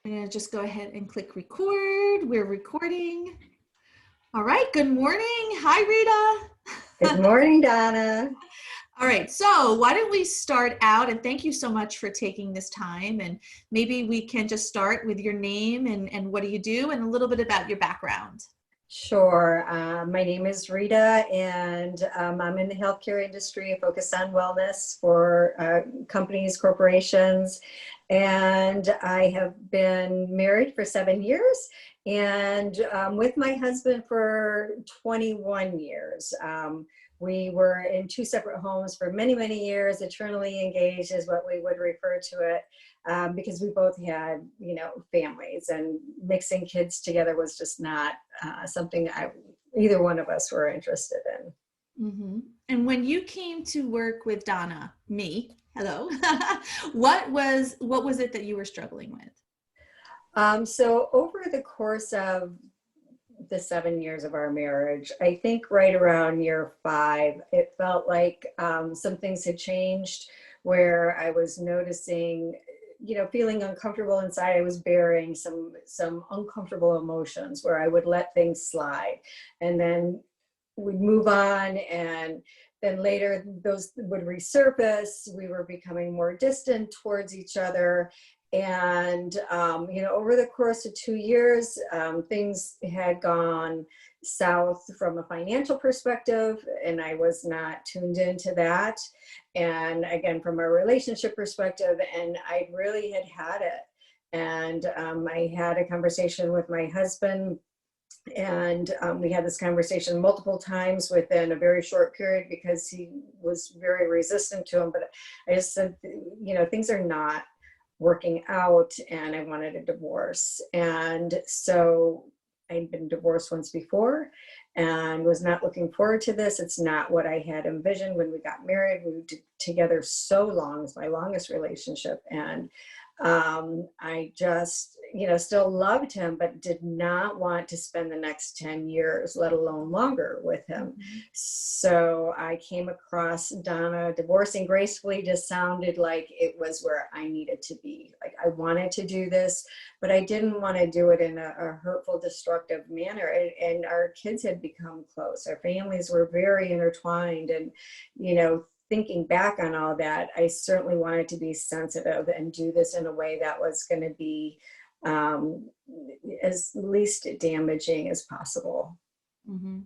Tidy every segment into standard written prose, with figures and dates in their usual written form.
I'm going to just go ahead and click record. We're recording. All right. Good morning. Hi, Rita. Good morning, Donna. All right. So why don't we start out, and thank you so much for taking this time. And maybe we can just start with your name and what do you do and a little bit about your background. Sure. My name is Rita, and I'm in the healthcare industry. I focus on wellness for companies, corporations, and I have been married for 7 years and with my husband for 21 years. We were in two separate homes for many, many years. Eternally engaged is what we would refer to it. Because we both had, families, and mixing kids together was just not something either one of us were interested in. Mm-hmm. And when you came to work with Donna, hello, what was it that you were struggling with? So over the course of the 7 years of our marriage, I think right around year 5, it felt like some things had changed where I was noticing, feeling uncomfortable inside. I was bearing some uncomfortable emotions where I would let things slide, and then we'd move on, and then later those would resurface. We were becoming more distant towards each other. And, over the course of 2 years, things had gone south from a financial perspective, and I was not tuned into that. And again, from a relationship perspective, and I really had it. And I had a conversation with my husband, and we had this conversation multiple times within a very short period because he was very resistant to him. But I just said, things are not working out, and I wanted a divorce. And so I'd been divorced once before and was not looking forward to this. It's not what I had envisioned when we got married. We were together so long. It's my longest relationship. And I just, still loved him, but did not want to spend the next 10 years, let alone longer, with him. Mm-hmm. So I came across Donna. Divorcing Gracefully just sounded like it was where I needed to be. Like, I wanted to do this, but I didn't want to do it in a hurtful, destructive manner. And our kids had become close. Our families were very intertwined. And, thinking back on all that, I certainly wanted to be sensitive and do this in a way that was going to be as least damaging as possible. Mm-hmm.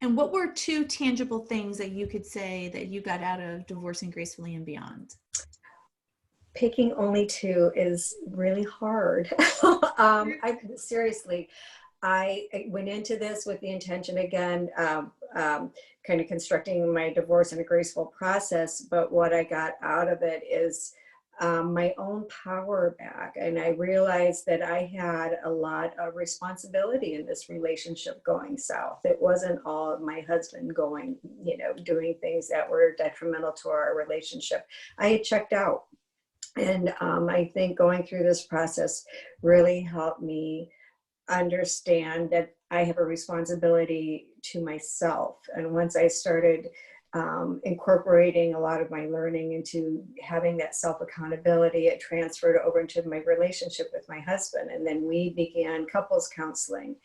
And what were 2 tangible things that you could say that you got out of Divorcing Gracefully and Beyond? Picking only 2 is really hard. I went into this with the intention, again, kind of constructing my divorce in a graceful process. But what I got out of it is my own power back. And I realized that I had a lot of responsibility in this relationship going south. It wasn't all my husband going, doing things that were detrimental to our relationship. I had checked out. And I think going through this process really helped me understand that I have a responsibility to myself. And once I started incorporating a lot of my learning into having that self-accountability, it transferred over into my relationship with my husband. And then we began couples counseling.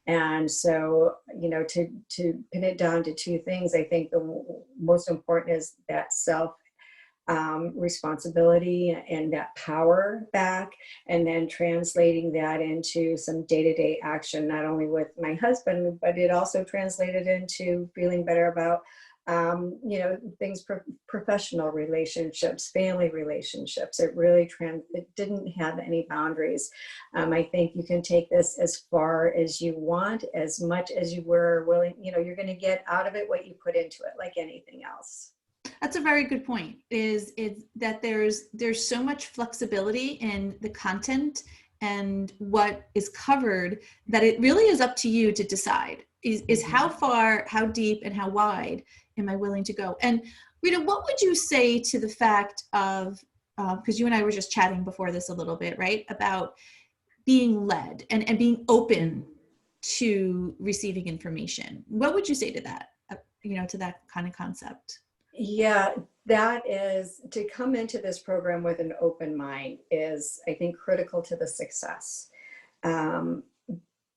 And so, to pin it down to 2 things, I think the most important is that responsibility and that power back, and then translating that into some day-to-day action, not only with my husband, but it also translated into feeling better about things, professional relationships, family relationships. It really it didn't have any boundaries. I think you can take this as far as you want, as much as you were willing. You're going to get out of it what you put into it, like anything else. That's a very good point, is that there's so much flexibility in the content and what is covered that it really is up to you to decide is how far, how deep, and how wide am I willing to go. And Rita, what would you say to the fact of, because you and I were just chatting before this a little bit, right, about being led and being open to receiving information. What would you say to that, to that kind of concept? Yeah, that is, to come into this program with an open mind is, I think, critical to the success. Um,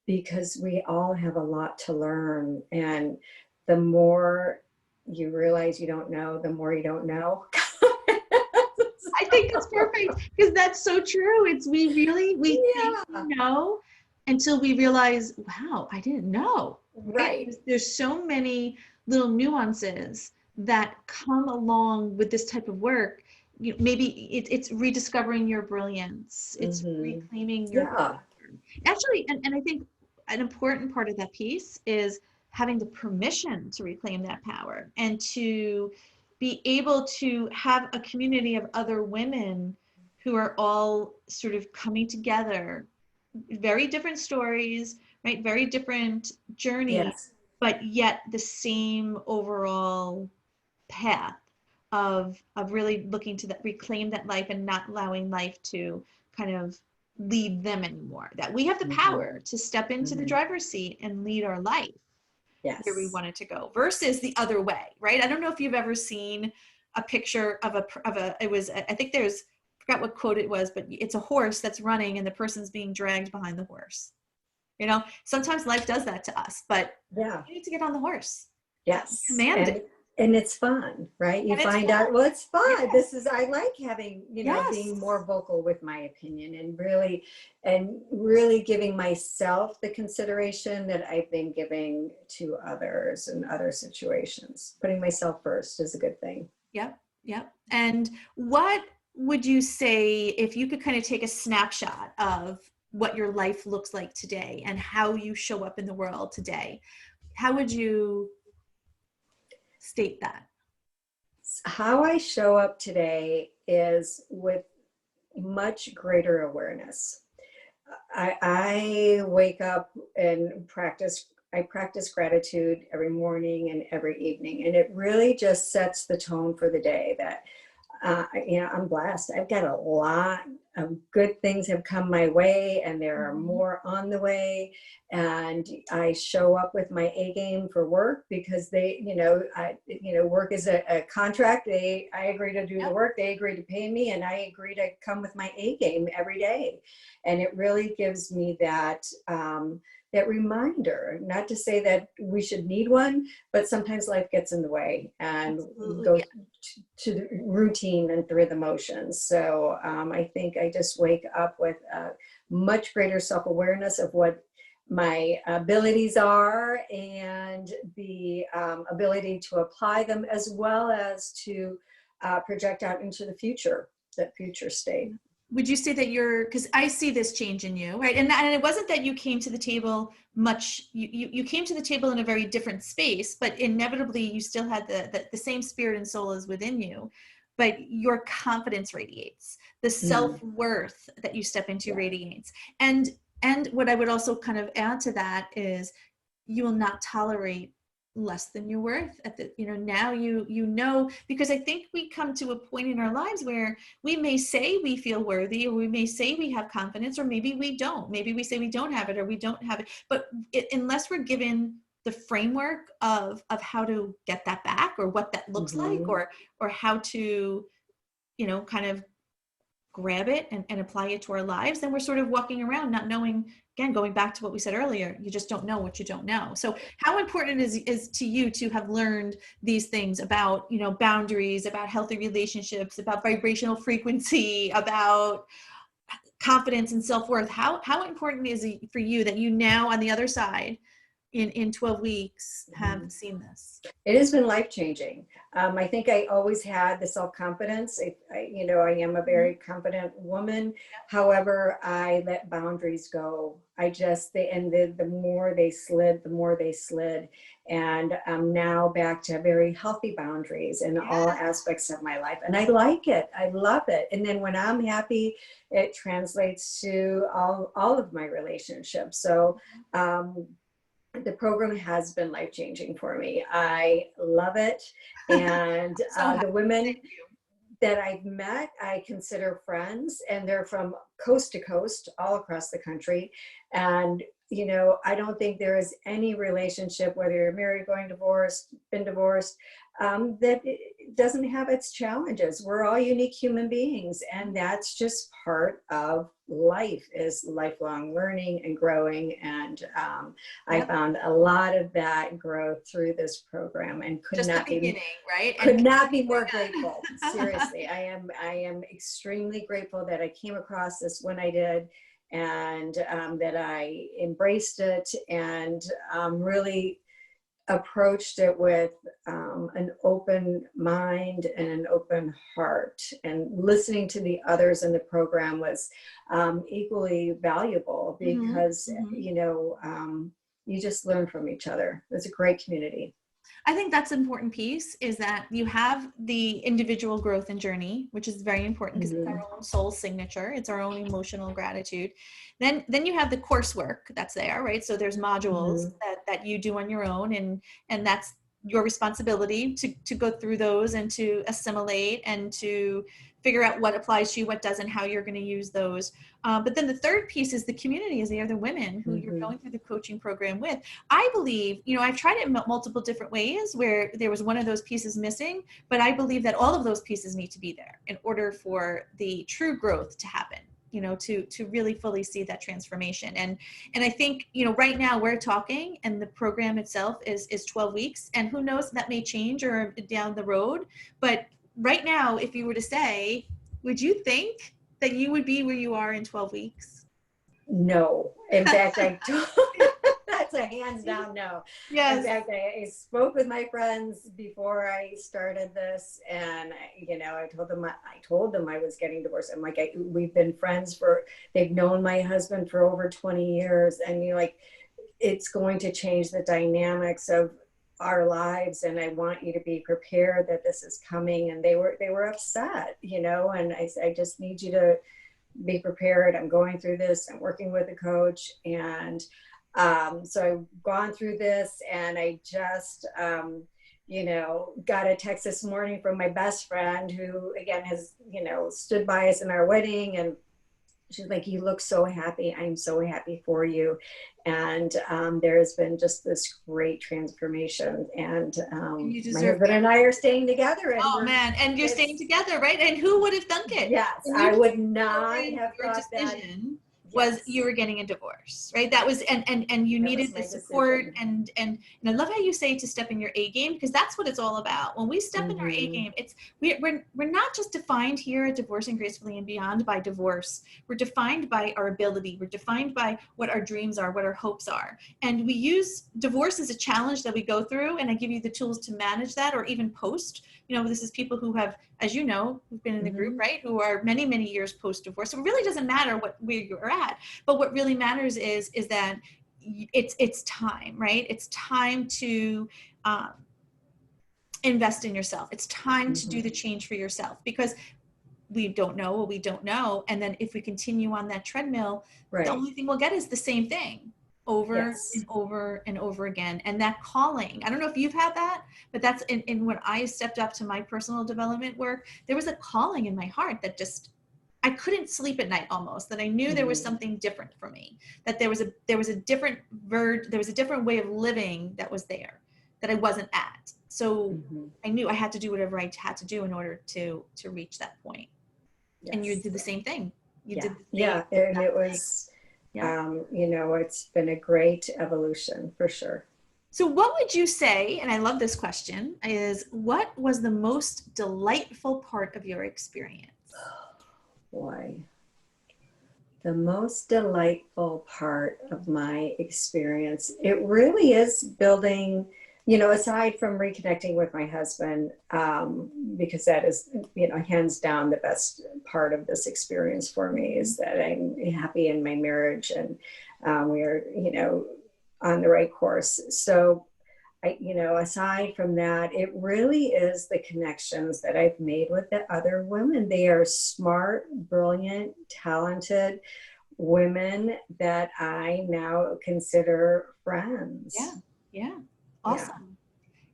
because we all have a lot to learn. And the more you realize you don't know, the more you don't know. I think that's perfect because that's so true. It's we think Yeah, we know until we realize, wow, I didn't know. Right? right. There's so many little nuances that come along with this type of work. Maybe it's rediscovering your brilliance. It's Hmm. reclaiming your Yeah. actually, and I think an important part of that piece is having the permission to reclaim that power and to be able to have a community of other women who are all sort of coming together, very different stories, right? Very different journeys, Yes. but yet the same overall path of really looking to that reclaim that life and not allowing life to kind of lead them anymore. That we have the Hmm. power to step into the Hmm. driver's seat and lead our life where we Yes. want it to go versus the other way, right? I don't know if you've ever seen a picture of a it was, I think there's, I forgot what quote it was, but it's a horse that's running and the person's being dragged behind the horse. Sometimes life does that to us, but Yeah. you need to get on the horse. Yes. Command it. And it's fun, right? You And it's find fun. out, well, it's fun. Yes. This is, I like having, being Yes. more vocal with my opinion and really giving myself the consideration that I've been giving to others in other situations. Putting myself first is a good thing. Yep. Yep. And what would you say if you could kind of take a snapshot of what your life looks like today and how you show up in the world today? How would you state that? How I show up today is with much greater awareness. I wake up and I practice gratitude every morning and every evening. And it really just sets the tone for the day that I'm blessed. I've got a lot of good things have come my way, and there are Mhm. more on the way. And I show up with my A game for work because work is a contract. I agree to do the Yep. work. They agree to pay me, and I agree to come with my A game every day. And it really gives me that reminder, not to say that we should need one, but sometimes life gets in the way and Absolutely. goes Yeah. to the routine and through the motions. So I think I just wake up with a much greater self-awareness of what my abilities are and the ability to apply them, as well as to project out into the future, that future state. Would you say that because I see this change in you, right? And it wasn't that you came to the table you came to the table in a very different space, but inevitably you still had the same spirit and soul as within you, but your confidence radiates, the Mm, self-worth that you step into yeah. radiates. And what I would also kind of add to that is you will not tolerate less than you're worth now because I think we come to a point in our lives where we may say we feel worthy, or we may say we have confidence, or maybe we don't. Maybe we say we don't have it or we don't have it. But unless we're given the framework of how to get that back, or what that looks like, Hmm. or how to, kind of grab it and apply it to our lives, then we're sort of walking around not knowing, again, going back to what we said earlier, you just don't know what you don't know. So how important is to you to have learned these things about, boundaries, about healthy relationships, about vibrational frequency, about confidence and self-worth? How important is it for you that you now on the other side in 12 weeks have Hmm. seen this? It has been life changing. I think I always had the self confidence. I am a very confident woman. However, I let boundaries go. The more they slid, the more they slid. And I'm now back to very healthy boundaries in all Yeah. aspects of my life. And I like it. I love it. And then when I'm happy, it translates to all of my relationships. So, the program has been life changing for me. I love it. And So the thank women you. that I've met, I consider friends, and they're from coast to coast, all across the country. And, I don't think there is any relationship, whether you're married, going divorced, been divorced, that it doesn't have its challenges. We're all unique human beings, and that's just part of life, is lifelong learning and growing. And I Yep. found a lot of that growth through this program, and Just the beginning, right? could And not be more grateful. Seriously, I am extremely grateful that I came across this when I did, and that I embraced it, and really approached it with an open mind and an open heart. And listening to the others in the program was equally valuable, because you just learn from each other. It was a great community. I think that's an important piece, is that you have the individual growth and journey, which is very important because it's our own soul signature. It's our own emotional gratitude. Then you have the coursework that's there, right? So there's modules that you do on your own, and that's your responsibility to go through those and to assimilate and to figure out what applies to you, what doesn't, how you're going to use those. But then the third piece is the community, is the other women who you're going through the coaching program with. I believe, I've tried it in multiple different ways where there was one of those pieces missing, but I believe that all of those pieces need to be there in order for the true growth to happen, to really fully see that transformation. And I think, right now we're talking, and the program itself is 12 weeks, and who knows, that may change or down the road. But right now, if you were to say, would you think that you would be where you are in 12 weeks? No. In fact, that's a hands down no. Yes. In fact, I spoke with my friends before I started this, and I told them I was getting divorced. I'm like, we've been friends they've known my husband for over 20 years, and it's going to change the dynamics of our lives, and I want you to be prepared that this is coming. And they were upset, and I just need you to be prepared. I'm going through this. I'm working with a coach. And so I've gone through this, and I just, got a text this morning from my best friend, who again has, stood by us in our wedding. And she's like, you look so happy. I'm so happy for you. And there has been just this great transformation. And my husband and I are staying together. And and you're staying together, right? And who would have thunk it? Yes, I would not have your thought decision that. Was you were getting a divorce, right? That was, and you needed the support, and I love how you say to step in your A game, because that's what it's all about. When we step in our A game, it's we're not just defined here at Divorcing Gracefully and Beyond by divorce. We're defined by our ability. We're defined by what our dreams are, what our hopes are, and we use divorce as a challenge that we go through. And I give you the tools to manage that, or even post. This is people who have, as who've been in the group, right? Who are many, many years post-divorce. So it really doesn't matter where you're at, but what really matters is that it's time, right? It's time to invest in yourself. It's time to do the change for yourself, because we don't know what we don't know. And then if we continue on that treadmill, the only thing we'll get is the same thing over and over and over again. And that calling, I don't know if you've had that, but that's in when I stepped up to my personal development work, there was a calling in my heart that just, I couldn't sleep at night almost, that I knew there was something different for me, that there was a different way of living that was there, that I wasn't at. So I knew I had to do whatever I had to do in order to reach that point. Yes. And you did the same thing. And it was, it's been a great evolution for sure. So what would you say, and I love this question, is what was the most delightful part of your experience? Boy, the most delightful part of my experience, it really is building, aside from reconnecting with my husband, because that is, hands down the best part of this experience for me, is that I'm happy in my marriage, and we are, on the right course. So aside from that, it really is the connections that I've made with the other women. They are smart, brilliant, talented women that I now consider friends. Yeah. Awesome.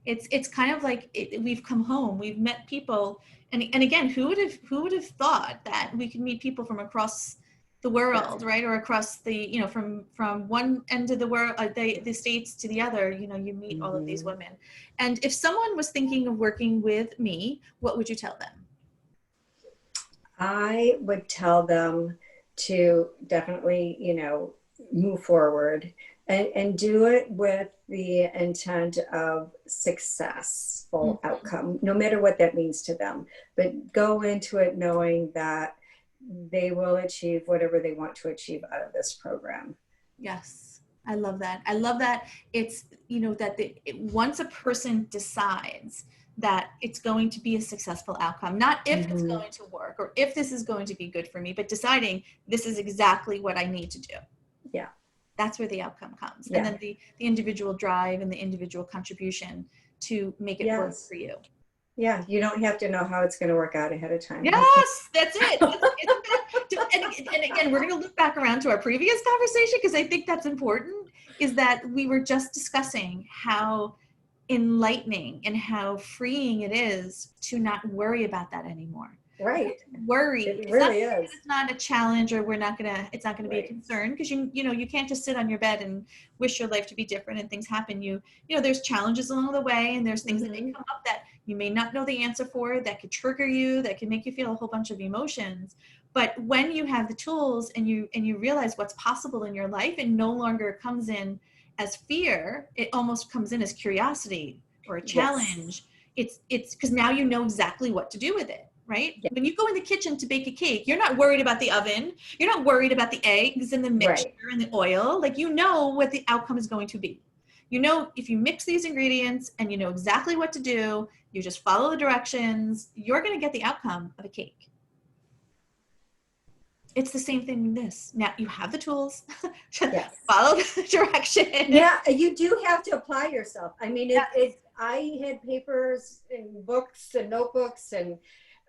Yeah. It's kind of like we've come home, we've met people. And again, who would have thought that we could meet people from across the world, right? Or across the, you know, from one end of the world, the states to the other, you know, you meet all of these women. And if someone was thinking of working with me, what would you tell them? I would tell them to definitely, you know, move forward and do it with the intent of successful outcome, no matter what that means to them. But go into it knowing that they will achieve whatever they want to achieve out of this program. Yes, I love that. I love that it's, you know, that once a person decides that it's going to be a successful outcome, not if it's going to work or if this is going to be good for me, but deciding this is exactly what I need to do. Yeah. That's where the outcome comes. Yeah. And then the individual drive and the individual contribution to make it work for you. Yeah, you don't have to know how it's going to work out ahead of time. Yes, that's it. And again, we're going to loop back around to our previous conversation because I think that's important, is that we were just discussing how enlightening and how freeing it is to not worry about that anymore. Right. Worry. It really is. It's not a challenge, or it's not gonna be a concern, because you know, you can't just sit on your bed and wish your life to be different and things happen. You know, there's challenges along the way, and there's things that may come up that you may not know the answer for, that could trigger you, that can make you feel a whole bunch of emotions. But when you have the tools and you realize what's possible in your life, it no longer comes in as fear. It almost comes in as curiosity or a challenge. Yes. It's because now you know exactly what to do with it. Right? Yeah. When you go in the kitchen to bake a cake, you're not worried about the oven. You're not worried about the eggs and the mixture and the oil. Like, you know what the outcome is going to be. You know, if you mix these ingredients and you know exactly what to do, you just follow the directions, you're going to get the outcome of a cake. It's the same thing in this. Now you have the tools. Follow the direction. Yeah, you do have to apply yourself. I mean, I had papers and books and notebooks, and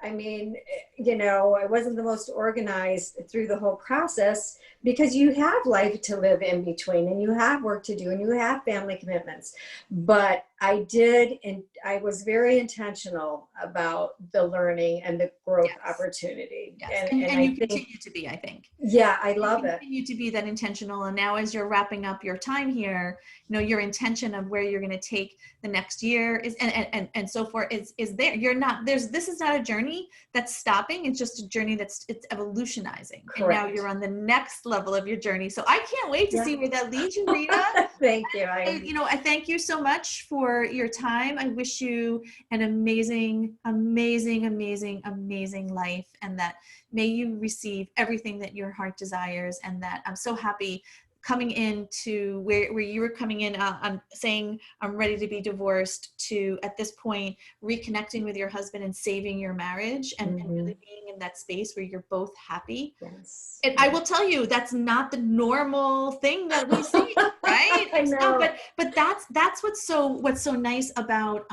I mean, you know, I wasn't the most organized through the whole process, because you have life to live in between, and you have work to do, and you have family commitments. But I did, and I was very intentional about the learning and the growth opportunity. Yes. And you continue to be, I think. Yeah, I love it. You continue to be that intentional. And now, as you're wrapping up your time here, you know, your intention of where you're going to take the next year is, and so forth, is there. You're not, this is not a journey that's stopping. It's just a journey it's evolutionizing. Correct. And now you're on the next level of your journey. So I can't wait to see where that leads you, Rita. Thank you. I thank you so much for your time. I wish you an amazing, amazing, amazing, amazing life, and that may you receive everything that your heart desires. And that I'm so happy coming into where you were coming in, I'm saying I'm ready to be divorced, to at this point reconnecting with your husband and saving your marriage, and really being in that space where you're both happy. Yes. And I will tell you, that's not the normal thing that we see, right? I know. But that's what's so nice about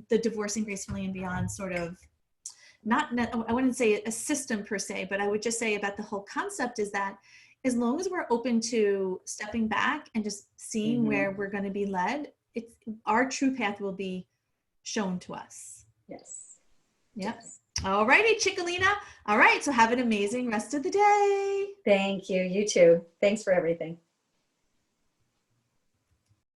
the Divorcing Gracefully and Beyond sort of, I wouldn't say a system per se, but I would just say about the whole concept is that as long as we're open to stepping back and just seeing where we're going to be led, our true path will be shown to us. Yes. Yep. Yes. All righty, Chickalina. All right. So have an amazing rest of the day. Thank you. You too. Thanks for everything.